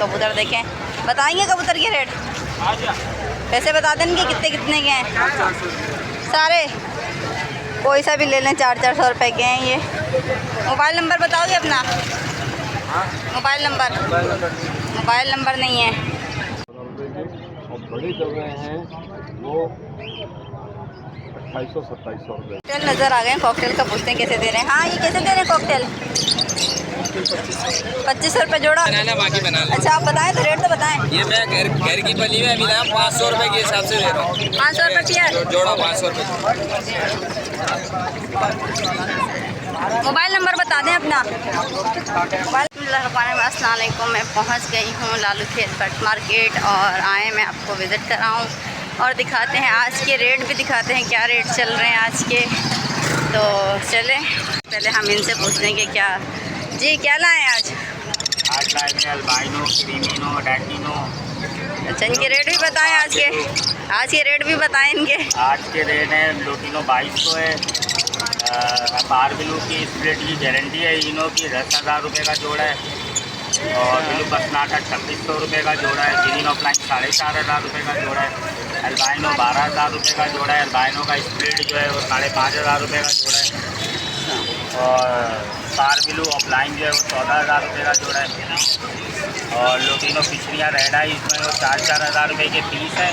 कबूतर देखें, बताएंगे कबूतर के रेट? पैसे बता देंगे कितने कितने के हैं सारे? कोई सा भी ले लें, 400-400 रुपए के हैं ये। मोबाइल नंबर बताओगे अपना? मोबाइल नंबर नहीं है। और बड़ी कर रहे हैं वो 2800-2700 रुपये। कॉकटेल नज़र आ गए, कॉकटेल का पूछते हैं कैसे दे रहे हैं। हाँ, ये कैसे दे रहे हैं कॉकटेल? 2500 रुपये जोड़ा। बनाना बाकी बना लो। अच्छा, आप बताएं तो, रेट तो बताएं। ये मैं घर की पली में अभी ना 500 रुपये के हिसाब से दे रहा हूँ। 500 रुपये पेयर जोड़ा 500 रुपये। मोबाइल नंबर बता दें अपना। अस्सलाम वालेकुम, मैं पहुंच गई हूं लालू खेत पेट मार्केट और आए मैं आपको विज़िट कराऊं और दिखाते हैं आज के रेट भी, दिखाते हैं क्या रेट चल रहे हैं आज के। तो चलें पहले हम इनसे पूछते हैं कि क्या जी क्या लाएँ आज लाए हैं अल्बाइनो, क्रीमिनो, डैटिनो। अच्छा, इनके रेट भी बताएं आज के रेट भी बताएं इनके। आज के रेट है लोटिनो 2200 है। पार ब्लू की स्प्लिट की गारंटी है। इनो की 10,000 रुपये का जोड़ा है और ब्लू बसनाटा 2600 रुपये का जोड़ा है। ग्रीन ऑफलाइन 4,500 रुपये का जोड़ा है। अल्बाइनो 12,000 रुपये का जोड़ा है। अल्बाइनो का स्प्लिट जो है वो 5,500 रुपये का जोड़ा है और पार ब्लू ऑफलाइन जो है वो 14,000 रुपये का जोड़ा है। और लोटिनो पिछड़ियाँ रेड आई, इसमें वो 4,000 रुपये के पीस है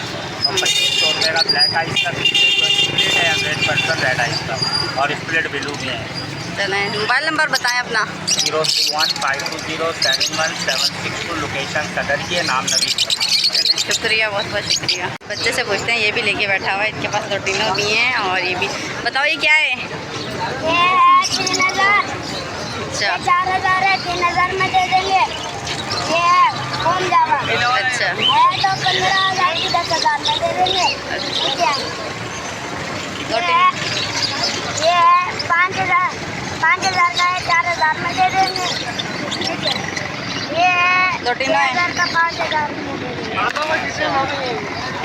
और 2500 रुपये का ब्लैक आइस का पीस है। जो स्प्लिट है 100% रेड आइस का और स्प्लिट ब्लू में है। चलें, मोबाइल नंबर बताएं अपना। 031-520-71-762। लोकेशन सदर की है, नाम नबी। शुक्रिया, बहुत बहुत शुक्रिया। बच्चे से पूछते हैं, ये भी लेके बैठा हुआ है, इनके पास लोटिनो भी हैं और ये भी। बताओ ये क्या है? ये 3,000। अच्छा, 4,000 है, 3,000 में दे देंगे। ये है होम जावा। अच्छा, है तो 15,000 की 10,000 में दे देंगे। ठीक है। ये है 5,000 का है, 4,000 में दे देंगे। ठीक है। ये है लोटिनो है। 6,000 का 5,000 में दे देंगे।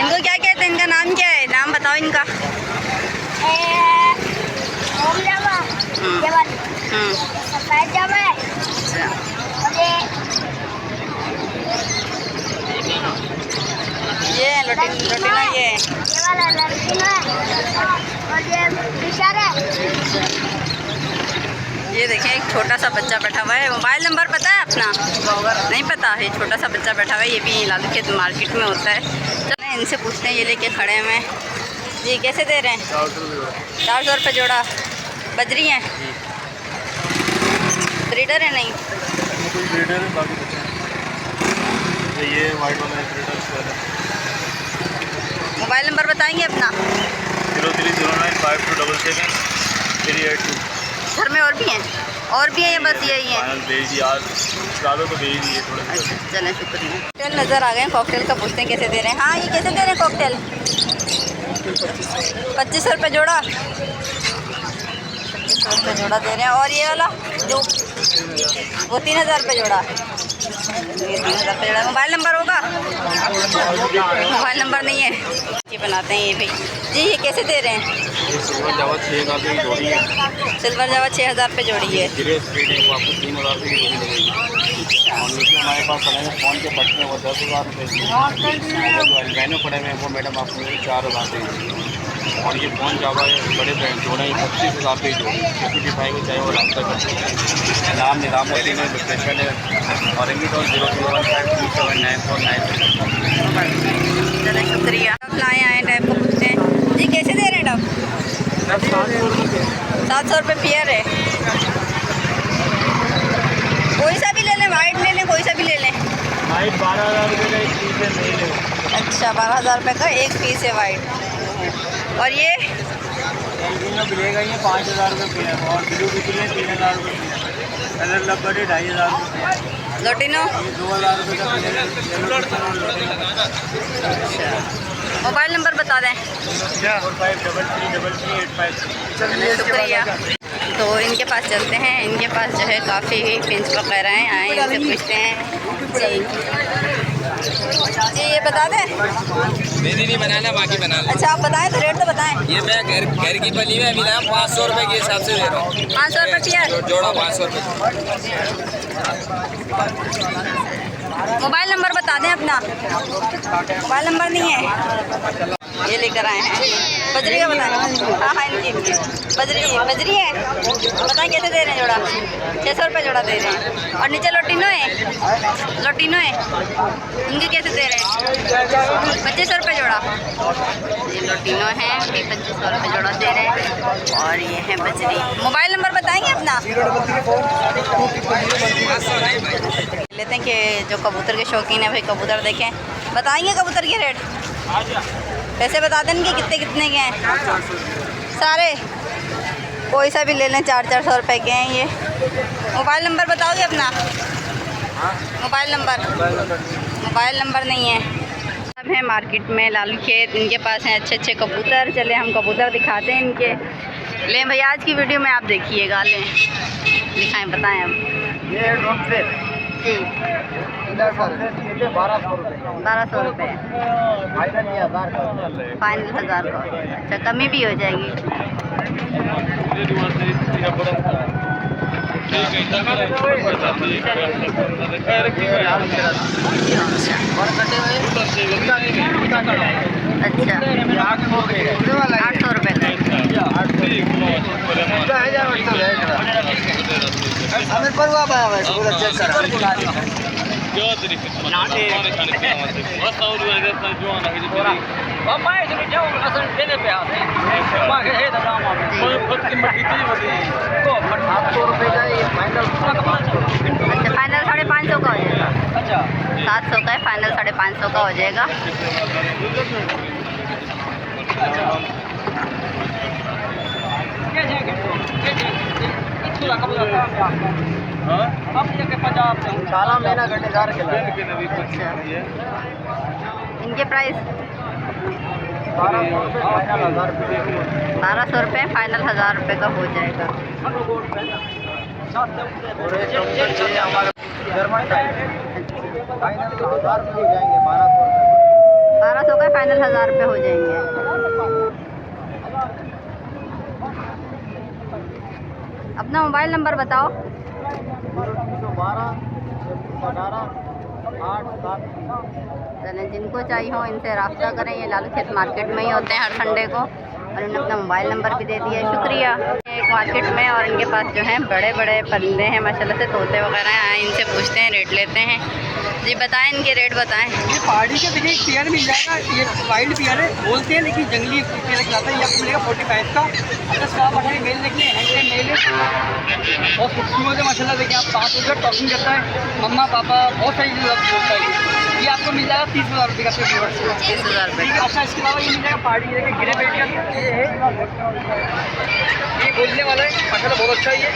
इनको क्या कहते हैं? इनका नाम क्या है? नाम बताओ इनका। होम जावा ये वाली सफेद जावा है। अच्छा, और ये लोटिनो ये है। ये वाला लड़किनो है और ये फिशर है। ये देखें, एक छोटा सा बच्चा बैठा हुआ है। मोबाइल नंबर पता है अपना? नहीं पता है। छोटा सा बच्चा बैठा हुआ है, ये भी लालू खेत मार्केट में होता है। चलें इनसे पूछते हैं, ये लेके खड़े हुए हैं जी, कैसे दे रहे हैं? 400 रुपये जोड़ा। बजरी हैं, ब्रीडर है? नहीं, ब्रीडर है, बाकी बच्चे हैं। ये वाइट वाला ब्रीडर है। मोबाइल नंबर बताएंगे अपना? 03095277 घर में और भी हैं? और भी हैं या बस यही है? ज़्यादा तो भेज दिए थोड़े। अच्छा, चलें शुक्रिया। कॉकटेल नज़र आ गए, कॉकटेल का पूछते हैं कैसे दे रहे हैं। हाँ, ये कैसे दे रहे हैं कॉकटेल? 2500 रुपये जोड़ा। 2500 रुपये जोड़ा दे रहे हैं। और ये वाला जो वो 3,000 रुपये जोड़ा। ये 3,000 रुपये जोड़ा। मोबाइल नंबर होगा? मोबाइल नंबर नहीं है। ये बनाते हैं ये भी जी। ये कैसे दे रहे हैं? सिल्वर जावा 6,000 रुपये की जोड़ी है। सिल्वर जावा 6,000 रुपये जोड़ी है। ग्रे स्प्लिट है, वो आपको 3,000 रुपये की जोड़ी लगेगी। और नीचे हमारे पास पड़े हैं फ़ोन के पट्टे हैं, वो 10,000 रुपये की। और जो अल्बाइनो पड़े हुए हैं वो मैडम आपको 4,000 रुपये की। और ये फ़ोन जावा है, बड़े ब्रांड जोड़े हैं, 25,000 रुपये की जोड़ी। किसी भी भाई को चाहे वो रब्ता कर सकते हैं। नाम निज़ामुद्दीन है, लोकेशन है और इनकी तो 031527949। चलें शुक्रिया। आप लाए आए टाइप को पूछते हैं जी, कैसे दे रहे हैं डब? 700 रुपये पेयर है। कोई सा भी ले लें, वाइट ले लें, कोई सा भी ले लें। वाइट 12,000 रुपये का एक पीस है, नहीं ले। अच्छा, 12,000 रुपये का एक पीस है वाइट। और ये एल्बिनो मिलेगा ये 5,000 रुपये पेयर और ब्लू बिजली 3,000 रुपये पेयर। कलर लब्बड़ 2,500 रुपये। लोटिनो ये 2,000 रुपये का पेयर। अच्छा, मोबाइल नंबर बता दें। 45333385। शुक्रिया। तो इनके पास चलते हैं, इनके पास जो है काफ़ी पिंच वगैरह हैं। आए इनसे पूछते हैं जी। जी ये बता दें। नहीं बनाना बाकी बना लो। अच्छा, आप बताएं तो, रेट तो बताएं। ये मैं घर की पली में अभी ना 500 रुपये के हिसाब से दे रहा हूँ। 500 रुपये पेयर जोड़ा 500 रुपये। मोबाइल नंबर बता दें अपना। मोबाइल नंबर नहीं है, ये लेकर आए हैं। बजरी का बताएं। हाँ हाँ इनकी बजरी है। बताएं कैसे दे रहे हैं जोड़ा? 600 रुपये जोड़ा दे रहे हैं। और नीचे लोटिनो है, इनके कैसे दे रहे हैं? 2500 रुपये जोड़ा। ये लोटिनो है, ये 2500 रुपये जोड़ा दे रहे हैं। और ये है बजरी। मोबाइल नंबर बताएंगे अपना? लेते हैं कि जो कबूतर के शौकीन है भाई कबूतर देखें। बताएंगे कबूतर के रेट? पैसे बता दें कि कितने कितने के हैं सारे? कोई सा भी ले लें, 400 रुपये के हैं ये। मोबाइल नंबर बताओगे अपना? मोबाइल नंबर नहीं है। सब है मार्केट में लालू खेत, इनके पास हैं अच्छे अच्छे कबूतर। चले हम कबूतर दिखाते हैं इनके। लें भाई आज की वीडियो में आप देखिएगा। लें दिखाएं, बताएं हम। ये ड्रोन से जी 1200 रुपये। 1200 रुपये फाइनल 1000 का। अच्छा कमी भी हो जाएगी। अच्छा 800 रुपये अच्छा फाइनल 550 का हो जाएगा। 700 का है फाइनल, 550 का हो जाएगा। इनके प्राइस 1200 रुपये फाइनल 1000 रुपये का हो जाएगा। 1200 का फाइनल 1000 रुपये हो जाएंगे। अपना मोबाइल नंबर बताओ। 12 चलें जिनको चाहिए हो इनसे रब्ता करें। ये लालू खेत मार्केट में ही होते हैं हर संडे को। और इन्होंने अपना मोबाइल नंबर भी दे दिया है, शुक्रिया। एक मार्केट में और इनके पास जो हैं बड़े बड़े परिंदे हैं माशाल्लाह से, तोते वगैरह हैं। इनसे पूछते हैं, रेट लेते हैं। जी बताएं, इनके रेट बताएं। ये पहाड़ी के देखिए पेयर मिल जाएगा। ये वाइल्ड पेयर है बोलते हैं, लेकिन जंगली पेयर कहलाता है। ये आपको मिलेगा 45 का। अच्छा स्काफ है, मेल देखिए हैंड मेल है, बहुत खूबसूरत है माशाल्लाह। देखिए आप 7 रुपये टॉकिंग करता है, मम्मा पापा बहुत सारी लफ्ज़ बोलता है। ये आपको मिल जाएगा 30,000 रुपये का। 30,000 रुपये का। अच्छा इसके अलावा ये मिल जाएगा पहाड़ी के गिरे पेट का। ये बोलने वाला है माशाल्लाह, बहुत अच्छा है। ये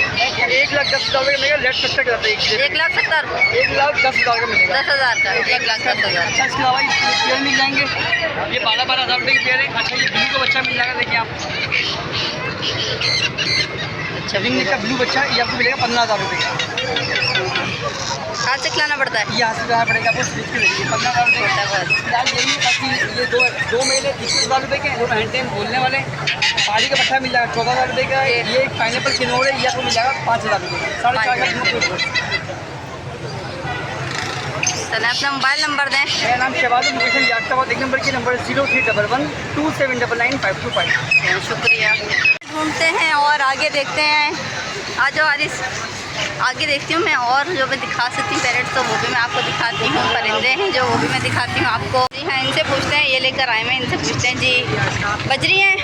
1,10,000 का मिलेगा। लेट सस्ता जाता है 1,70,000 1,10,000 का मिलेगा। 10,000 का 1,10,000। अच्छा इसके अलावा पेयर मिल जाएंगे। ये 12,000 रुपये के पेयर है। अच्छा ये ब्लू का बच्चा मिल जाएगा। देखिए आप अच्छा रिंग का ब्लू बच्चा, ये आपको मिलेगा 15,000 रुपये का। हाथ से खिलाना पड़ता है। ये हाथ से जाना पड़ेगा आपको। स्लिप के देखिए 15,000 रुपये का। फिलहाल यही है, बाकी ये दो मेले 21,000 रुपये के, दोनों हैंड टाइम बोलने वाले। पहाड़ी का बच्चा मिल जाएगा 14,000 रुपये का। ये एक पाइनएप्पल किनोर है, ये आपको मिल जाएगा 5,000 रुपये का। 4,500 चलें अपना मोबाइल नंबर दें। मेरा नाम शहबाज, लोकेशन यादगाबाद। एक नंबर की नंबर 031127992525। शुक्रिया। घूमते हैं और आगे देखते हैं। आ जाओ आरिस, आगे देखती हूँ मैं और जो मैं दिखा सकती हूँ पैरेट, तो वो भी मैं आपको दिखाती हूँ। परिंदे हैं जो वो भी मैं दिखाती हूँ आपको। जी हाँ इनसे पूछते हैं, ये लेकर आए हैं, इनसे पूछते हैं। जी बजरी है?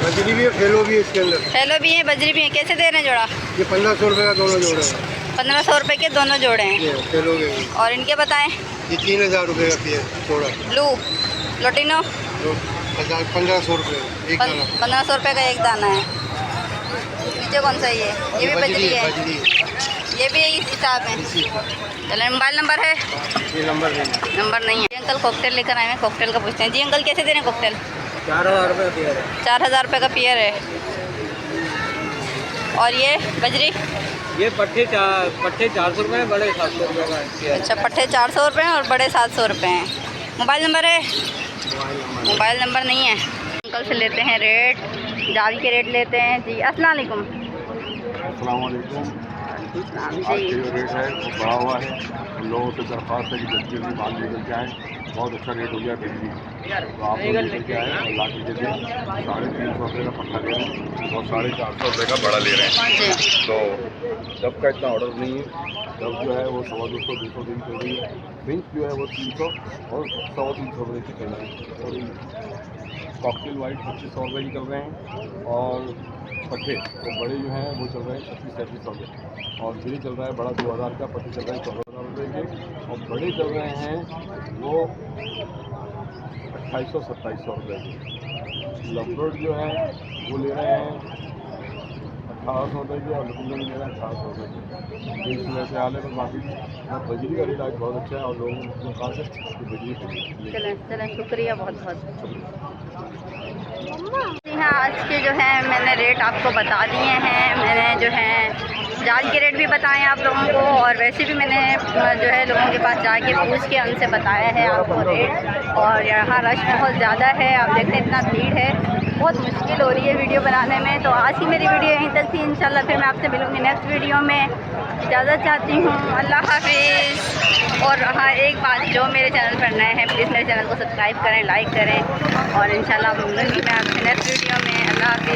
बजरी भी है, फेलो भी है इसके अंदर। फैलो भी है, बजरी भी है। कैसे दे रहे हैं जोड़ा? ये 1,500 रुपये का दोनों जोड़े हैं। 1,500 रुपये के दोनों जोड़े हैं। ये फेलो के और इनके बताएं। ये 3,000 रुपये का पेयर जोड़ा। ब्लू लोटिनो 1,500 रुपये एक दाना। 1,500 रुपये का एक दाना है। नीचे कौन सा ये भी बजरी है? ये भी इस हिसाब में। चलें मोबाइल नंबर है? ये नंबर नहीं है। अंकल कॉकटेल लेकर आए हैं, कॉकटेल का पूछते हैं। जी अंकल कैसे दे रहे हैं कॉकटेल? 4,000 रुपये पेयर है। 4,000 रुपये का पेयर है। और ये बजरी? ये पट्टे 400 रुपये हैं, बड़े 700 रुपये का है। अच्छा पट्टे 400 रुपये हैं और बड़े 700 रुपये हैं। मोबाइल नंबर है? मोबाइल नंबर नहीं है। अंकल से लेते हैं रेट, जाल के रेट लेते हैं। जी अस्सलाम वालेकुम। अस्सलाम वालेकुम। वालेकुम सलाम आज के जी। जो रेट है वो बढ़ा हुआ है। उन लोगों से दरख्वास्त है कि जल्दी जल्दी माल लेकर के आएँ। बहुत अच्छा रेट हो गया भिंडी, तो आप लोग लेकर के आएँ और ला के दे दें। 350 रुपये का पट्टा ले रहे हैं और 450 रुपये का बड़ा ले रहे हैं। तो जब का इतना ऑर्डर नहीं है, जब जो है वो 200 250 दिन चल रही है। पिंच जो है वो 300 और 300 रुपये की चल रही है। और कॉकटेल वाइट 2500 रुपये की चल रहे हैं और पट्टे तो बड़े जो हैं वो चल रहे हैं 36-37 रुपये और गिरी चल रहा है बड़ा 2000 का, पट्टे चल रहे हैं 14,000 रुपये के और बड़े चल रहे हैं वो 2800-2700 रुपये के। लवबर्ड जो है वो ले रहे हैं 1800 रुपये की और लुटियन ले रहे हैं 1800 रुपये की। इस वजह से हाल है। पर बाकी बिजली का रेट आज बहुत अच्छा है और लोगों के पास है तो बिजली चलें शुक्रिया बहुत बहुत। जी हाँ, आज के जो है मैंने रेट आपको बता दिए हैं। मैंने जो है जाल के रेट भी बताए आप लोगों को और वैसे भी मैंने जो है लोगों के पास जाके पूछ के उनसे बताया है आपको रेट। और यहाँ रश बहुत ज़्यादा है, आप देखते हैं इतना भीड़ है, बहुत मुश्किल हो रही है वीडियो बनाने में। तो आज की मेरी वीडियो यहीं तक थी। इंशाल्लाह फिर मैं आपसे मिलूँगी नेक्स्ट वीडियो में। इजाज़त चाहती हूँ, अल्लाह हाफिज़। और हाँ, एक बात, जो मेरे चैनल पर नए हैं प्लीज़ मेरे चैनल को सब्सक्राइब करें, लाइक करें और इंशाल्लाह मिलूँगी मैं आपसे नेक्स्ट वीडियो में। अल्लाह हाफिज़।